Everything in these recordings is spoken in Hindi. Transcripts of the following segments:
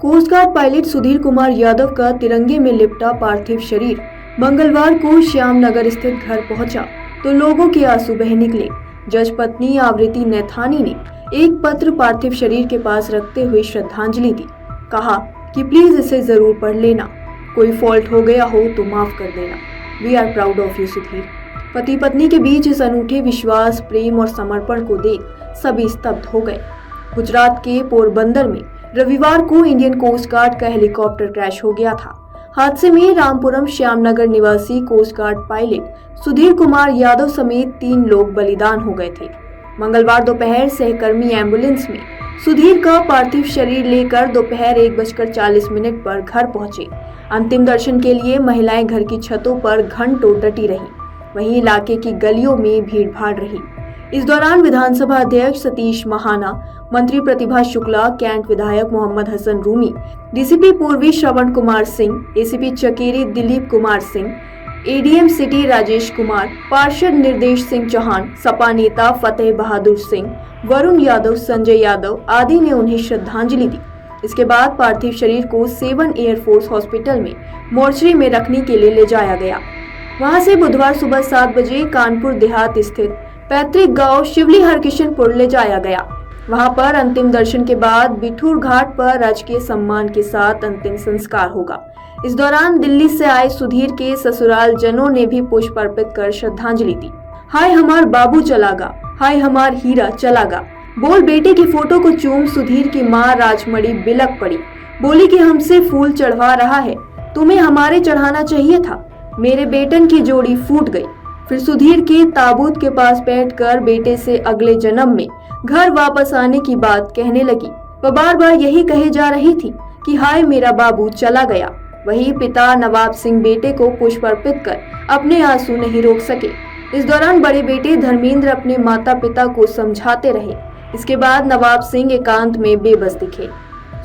Coast guard pilot Sudhir Kumar Yadav का तिरंगे में लिपटा पार्थिव शरीर मंगलवार को श्यामनगर स्थित घर पहुंचा तो लोगों के आंसू बह निकले। जज पत्नी आवृत्ति नैथानी ने एक पत्र पार्थिव शरीर के पास रखते हुए श्रद्धांजलि दी। कहा कि प्लीज इसे जरूर पढ़ लेना, कोई फॉल्ट हो गया हो तो माफ कर देना। We are proud of you Sudhir. पति पत्नी के बीच इस अनूठे विश्वास, प्रेम और समर्पण को देख सभी स्तब्ध हो गए। गुजरात के पोरबंदर में रविवार को इंडियन कोस्ट गार्ड का हेलीकॉप्टर क्रैश हो गया था। हादसे में रामपुरम श्यामनगर निवासी coast guard pilot Sudhir Kumar Yadav समेत 3 लोग बलिदान हो गए थे। मंगलवार दोपहर सहकर्मी एम्बुलेंस में सुधीर का पार्थिव शरीर लेकर दोपहर 1:40 पर घर पहुंचे। अंतिम दर्शन के लिए महिलाएं घर की छतों पर घंटों डटी रहीं। वहीं इलाके की गलियों में भीड़ भाड़ रही। इस दौरान विधानसभा अध्यक्ष सतीश महाना, मंत्री प्रतिभा शुक्ला, कैंट विधायक मोहम्मद हसन रूमी, डीसीपी पूर्वी Shravan Kumar Singh, ACP Chakeri Dilip Kumar Singh, ADM city Rajesh Kumar, पार्षद निर्देश सिंह चौहान, सपा नेता फतेह बहादुर सिंह, वरुण यादव, संजय यादव आदि ने उन्हें श्रद्धांजलि दी। इसके बाद पार्थिव शरीर को सेवन एयरफोर्स हॉस्पिटल में मोर्चरी में रखने के लिए ले जाया गया। वहां से बुधवार सुबह 7 बजे कानपुर देहात स्थित पैतृक गांव शिवली हरकिशनपुर ले जाया गया। वहां पर अंतिम दर्शन के बाद बिठूर घाट पर राजकीय सम्मान के साथ अंतिम संस्कार होगा। इस दौरान दिल्ली से आए सुधीर के ससुराल जनों ने भी पुष्प अर्पित कर श्रद्धांजलि दी। हाय हमार बाबू चलागा, हाय हमार हीरा चलागा बोल बेटे की फोटो को चूम सुधीर की मां राजमणि बिलक पड़ी। बोली कि हमसे फूल चढ़वा रहा है, तुम्हें हमारे चढ़ाना चाहिए था। मेरे बेटन की जोड़ी फूट गई। फिर सुधीर के ताबूत के पास बैठकर बेटे से अगले जन्म में घर वापस आने की बात कहने लगी। वह बार बार यही कहे जा रही थी कि हाय मेरा बाबू चला गया। वही पिता नवाब सिंह बेटे को पुष्प अर्पित कर अपने आंसू नहीं रोक सके। इस दौरान बड़े बेटे धर्मेंद्र अपने माता पिता को समझाते रहे। इसके बाद नवाब सिंह एकांत में बेबस दिखे।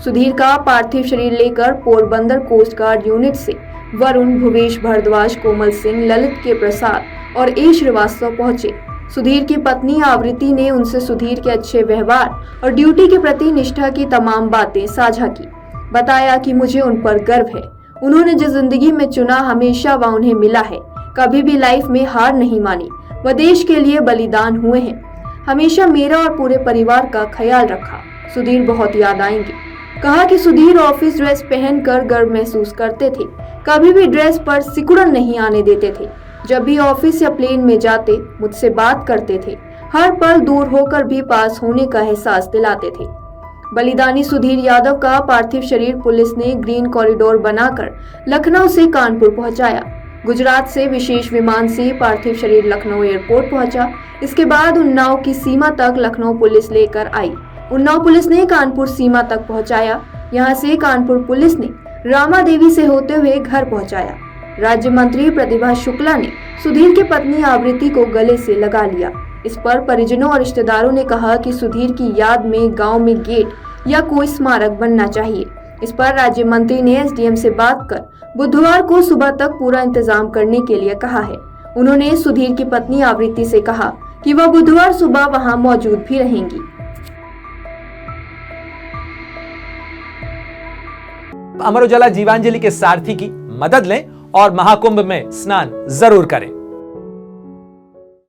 सुधीर का पार्थिव शरीर लेकर पोरबंदर कोस्ट गार्ड यूनिट से वरुण, भुवेश भारद्वाज, कोमल सिंह, ललित के प्रसाद और ए श्रीवास्तव पहुंचे। सुधीर की पत्नी आवृत्ति ने उनसे सुधीर के अच्छे व्यवहार और ड्यूटी के प्रति निष्ठा की तमाम बातें साझा की। बताया कि मुझे उन पर गर्व है। उन्होंने जो जिंदगी में चुना हमेशा वह उन्हें मिला है। कभी भी लाइफ में हार नहीं मानी। वह देश के लिए बलिदान हुए हैं। हमेशा मेरा और पूरे परिवार का ख्याल रखा। सुधीर बहुत याद आएंगे। कहा कि सुधीर ऑफिस ड्रेस पहनकर गर्व महसूस करते थे। कभी भी ड्रेस पर सिकुड़न नहीं आने देते थे। जब भी ऑफिस या प्लेन में जाते मुझसे बात करते थे। हर पल दूर होकर भी पास होने का एहसास दिलाते थे। बलिदानी सुधीर यादव का पार्थिव शरीर पुलिस ने ग्रीन कॉरिडोर बनाकर लखनऊ से कानपुर पहुंचाया। गुजरात से विशेष विमान से पार्थिव शरीर लखनऊ एयरपोर्ट पहुंचा। इसके बाद उन्नाव की सीमा तक लखनऊ पुलिस लेकर आई। उन्नाव पुलिस ने कानपुर सीमा तक पहुंचाया। यहां से कानपुर पुलिस ने रामा देवी से होते हुए घर पहुंचाया। राज्य मंत्री प्रतिभा शुक्ला ने सुधीर की पत्नी आवृत्ति को गले से लगा लिया। इस पर परिजनों और रिश्तेदारों ने कहा कि सुधीर की याद में गांव में गेट या कोई स्मारक बनना चाहिए। इस पर राज्य मंत्री ने एसडीएम से बात कर बुधवार को सुबह तक पूरा इंतजाम करने के लिए कहा है। उन्होंने सुधीर की पत्नी आवृत्ति से कहा कि वह बुधवार सुबह वहां मौजूद भी रहेंगी। अमर उजाला जीवांजलि के सारथी की मदद लें और महाकुंभ में स्नान जरूर करें।